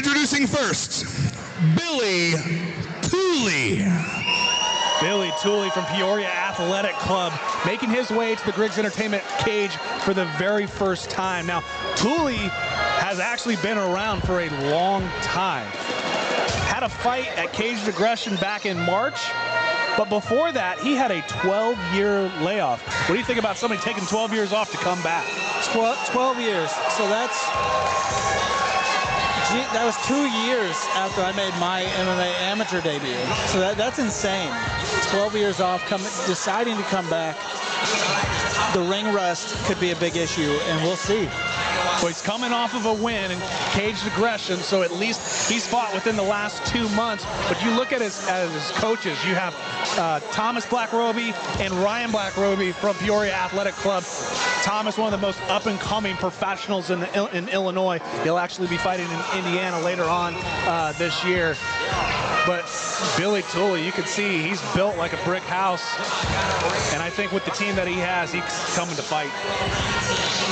Introducing first, Billy Tuley. Billy Tulie from Peoria Athletic Club making his way to the Griggs Entertainment cage for the very first time. Now, Tulie has actually been around for a long time. Had a fight at Caged Aggression back in March, but before that, he had a 12-year layoff. What do you think about somebody taking 12 years off to come back? 12 years. So that was 2 years after I made my MMA amateur debut. So that's insane. 12 years off, deciding to come back. The ring rust could be a big issue, and we'll see. Well, he's coming off of a win in Caged Aggression, so at least he's fought within the last 2 months. But you look at his coaches. You have Thomas Blackroby and Ryan Blackroby from Peoria Athletic Club. Thomas, one of the most up-and-coming professionals in Illinois. He'll actually be fighting in Indiana later on this year. But Billy Tulie, you can see he's built like a brick house. And I think with the team that he has, he's coming to fight.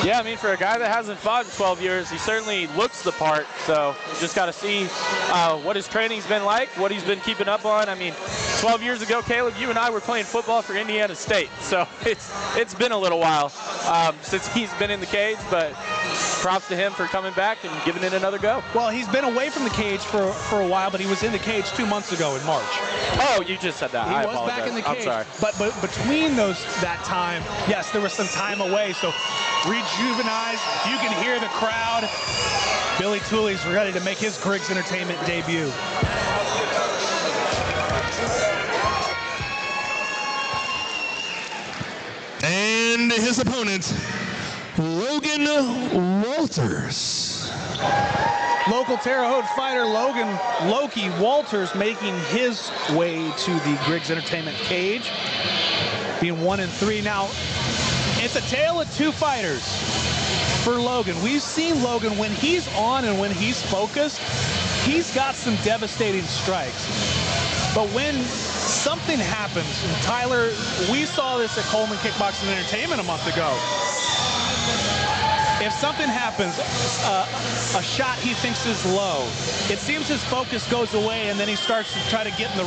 Yeah, I mean, for a guy that hasn't fought in 12 years, he certainly looks the part. So just got to see what his training's been like, what he's been keeping up on. I mean, 12 years ago, Caleb, you and I were playing football for Indiana State. So it's been a little while since he's been in the cage, but props to him for coming back and giving it another go. Well, he's been away from the cage for a while, but he was in the cage 2 months ago in March. Oh, you just said that. He I was apologize. back in the cage. I'm sorry. But between that time, yes, there was some time away. So rejuvenized, you can hear the crowd. Billy Tulie's ready to make his Griggs Entertainment debut. And his opponent, Logan Walters. Local Terre Haute fighter Logan Loki Walters making his way to the Griggs Entertainment cage, being 1-3 now. It's a tale of two fighters for Logan. We've seen Logan when he's on and when he's focused, he's got some devastating strikes. But when something happens, and Tyler, we saw this at Coleman Kickboxing Entertainment a month ago. If something happens, a shot he thinks is low, it seems his focus goes away, and then he starts to try to get in the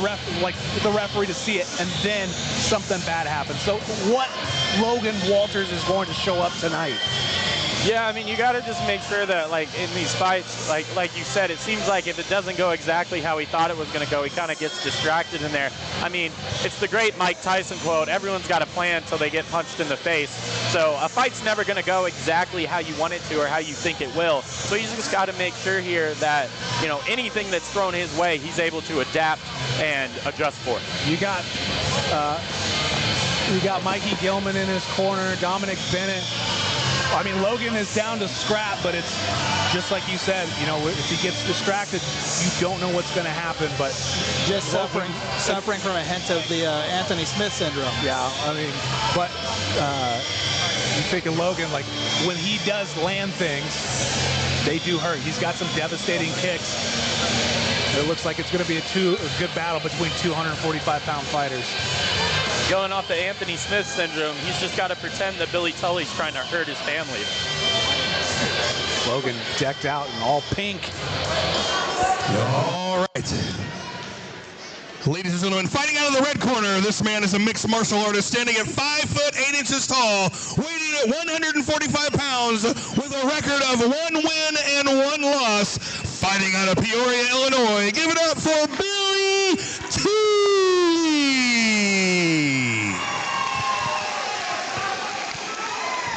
referee to see it, and then something bad happens. So what Logan Walters is going to show up tonight? Yeah, I mean, you got to just make sure that, like, in these fights, like you said, it seems like if it doesn't go exactly how he thought it was going to go, he kind of gets distracted in there. I mean, it's the great Mike Tyson quote, everyone's got a plan until they get punched in the face. So a fight's never going to go exactly how you want it to or how you think it will. So he's just got to make sure here that, you know, anything that's thrown his way, he's able to adapt and adjust for it. You got Mikey Gilman in his corner, Dominic Bennett. I mean, Logan is down to scrap, but it's just like you said, you know, if he gets distracted, you don't know what's going to happen, but just suffering from a hint of the Anthony Smith syndrome. Yeah, I mean, but you think of Logan, like, when he does land things, they do hurt. He's got some devastating kicks. It looks like it's going to be a good battle between 245-pound fighters. Going off the Anthony Smith syndrome, he's just got to pretend that Billy Tully's trying to hurt his family. Logan decked out in all pink. All right. Ladies and gentlemen, fighting out of the red corner, this man is a mixed martial artist standing at 5 foot 8 inches tall, weighing at 145 pounds with a record of 1 win and 1 loss. Fighting out of Peoria, Illinois. Give it up for Billy Tulie.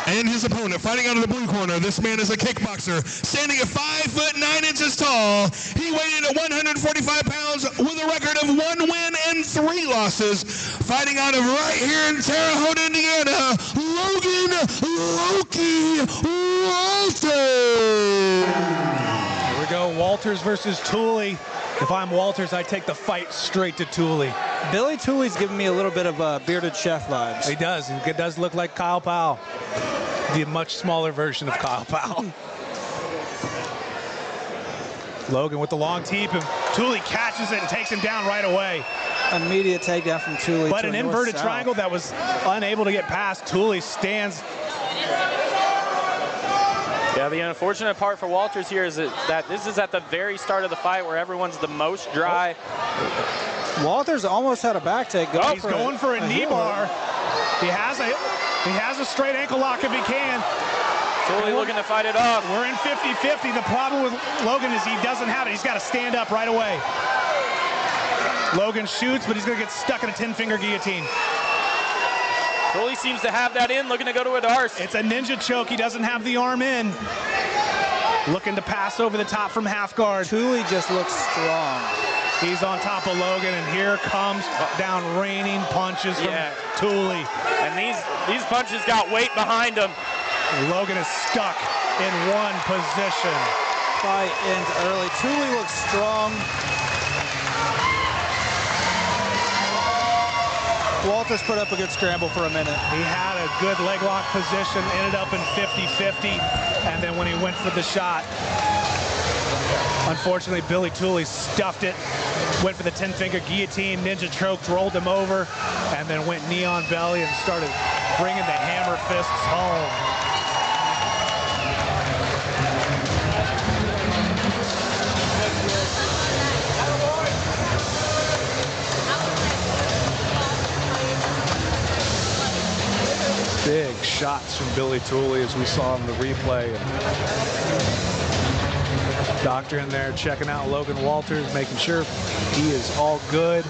And his opponent, fighting out of the blue corner, this man is a kickboxer, standing at 5 foot 9 inches tall. He weighed in at 145 pounds with a record of 1 win and 3 losses. Fighting out of right here in Terre Haute, Indiana, Logan Loki Walters. Here we go, Walters versus Tulie. If I'm Walters, I take the fight straight to Tulie. Billy Tulie's giving me a little bit of bearded chef vibes. He does. It does look like Kyle Powell. The much smaller version of Kyle Powell. Logan with the long teep, and Tulie catches it and takes him down right away. Immediate takedown from Tulie. But an inverted triangle that was unable to get past. Tulie stands. Yeah, the unfortunate part for Walters here is that this is at the very start of the fight where everyone's the most dry. Walters almost had a back take. He's going for a knee bar. He has a straight ankle lock if he can. Tuley looking to fight it off. We're in 50-50. The problem with Logan is he doesn't have it. He's got to stand up right away. Logan shoots, but he's going to get stuck in a 10-finger guillotine. Tuley seems to have that in, looking to go to a Darce. It's a ninja choke. He doesn't have the arm in. Looking to pass over the top from half guard. Tulie just looks strong. He's on top of Logan, and here comes down raining punches from Tulie. And these punches got weight behind them. Logan is stuck in one position. Fight ends early. Tulie looks strong. Walters put up a good scramble for a minute. He had a good leg lock position, ended up in 50-50, and then when he went for the shot, unfortunately, Billy Tulie stuffed it, went for the 10-finger guillotine, ninja choked, rolled him over, and then went knee on belly and started bringing the hammer fists home. Big shots from Billy Tulie as we saw in the replay. Doctor in there checking out Logan Walters, making sure he is all good.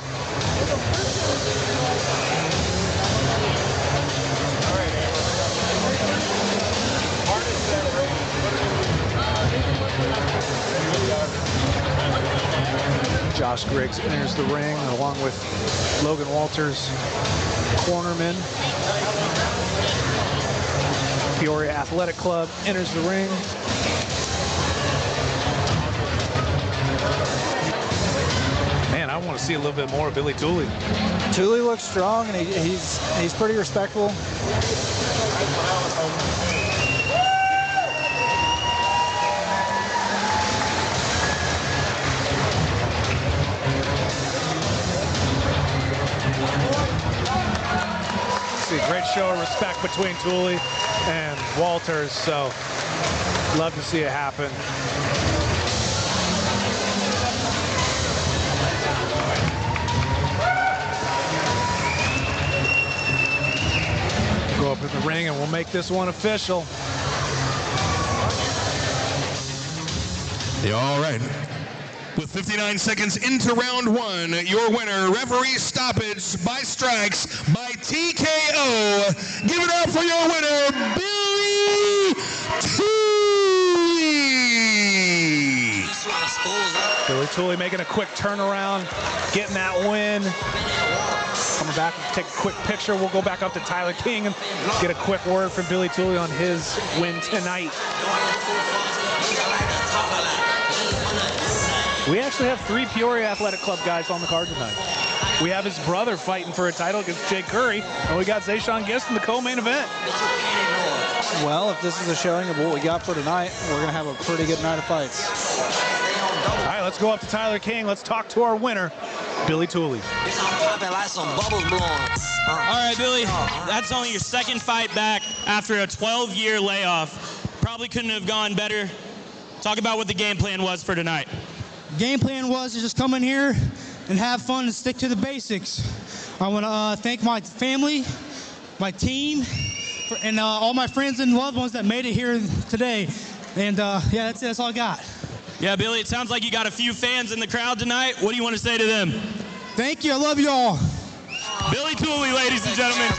Josh Griggs enters the ring along with Logan Walters' cornerman. Peoria Athletic Club enters the ring. Man, I want to see a little bit more of Billy Tulie. Tulie looks strong, and he's pretty respectful. See a great show of respect between Tulie and Walters, so love to see it happen. Go up in the ring and we'll make this one official. Yeah, all right. With 59 seconds into round one, your winner, referee stoppage by strikes by TKO. Give it up for your winner, Billy Tulie. Billy Tulie making a quick turnaround, getting that win. Coming back, take a quick picture. We'll go back up to Tyler King and get a quick word from Billy Tulie on his win tonight. We actually have 3 Peoria Athletic Club guys on the card tonight. We have his brother fighting for a title against Jake Curry, and we got Zayshawn Gist in the co-main event. Well, if this is a showing of what we got for tonight, we're going to have a pretty good night of fights. All right, let's go up to Tyler King. Let's talk to our winner, Billy Tulie. All right, Billy, that's only your second fight back after a 12-year layoff. Probably couldn't have gone better. Talk about what the game plan was for tonight. Game plan was to just come in here and have fun and stick to the basics. I want to thank my family, my team, and all my friends and loved ones that made it here today. And yeah, that's all I got. Yeah, Billy, it sounds like you got a few fans in the crowd tonight. What do you want to say to them? Thank you. I love you all. Billy Tulie, ladies and gentlemen.